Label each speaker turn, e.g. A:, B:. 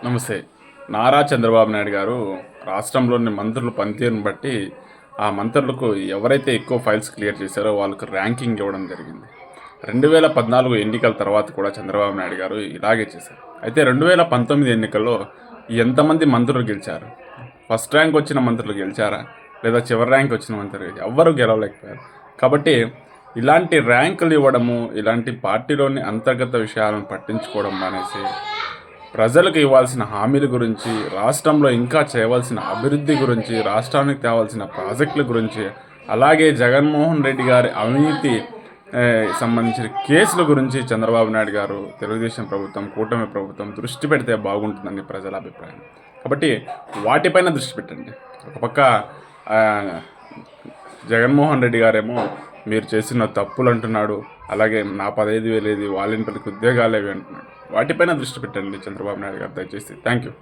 A: నమస్తే. నారా చంద్రబాబు నాయుడు గారు రాష్ట్రంలోని మంత్రుల పనితీరును బట్టి, ఆ మంత్రులకు ఎవరైతే ఎక్కువ ఫైల్స్ క్లియర్ చేశారో వాళ్ళకి ర్యాంకింగ్ ఇవ్వడం జరిగింది. 2014 ఎన్నికల తర్వాత కూడా చంద్రబాబు నాయుడు గారు ఇలాగే చేశారు. అయితే 2019 ఎన్నికల్లో ఎంతమంది మంత్రులు గెలిచారు? ఫస్ట్ ర్యాంక్ వచ్చిన మంత్రులు గెలిచారా? లేదా చివరి ర్యాంక్ వచ్చిన మంత్రులు ఎవ్వరూ గెలవలేకపోయారు. కాబట్టి ఇలాంటి ర్యాంకులు ఇవ్వడము, ఇలాంటి పార్టీలోని అంతర్గత విషయాలను పట్టించుకోవడం అనేసి ప్రజలకు ఇవ్వాల్సిన హామీల గురించి, రాష్ట్రంలో ఇంకా చేయవలసిన అభివృద్ధి గురించి, రాష్ట్రానికి తేవాల్సిన ప్రాజెక్టుల గురించి, అలాగే జగన్మోహన్ రెడ్డి గారి అవినీతి సంబంధించిన కేసుల గురించి చంద్రబాబు నాయుడు గారు, తెలుగుదేశం ప్రభుత్వం, కూటమి ప్రభుత్వం దృష్టి పెడితే బాగుంటుందని ప్రజల అభిప్రాయం. కాబట్టి వాటిపైన దృష్టి పెట్టండి. ఒక పక్క జగన్మోహన్ రెడ్డి గారేమో మీరు చేసిన తప్పులు అంటున్నాడు, అలాగే నా 15,000 వాలంటీర్లకు ఉద్యోగాలు ఏవి అంటున్నాడు. వాటిపైన దృష్టి పెట్టండి చంద్రబాబు నాయుడు గారు దయచేసి. Thank you.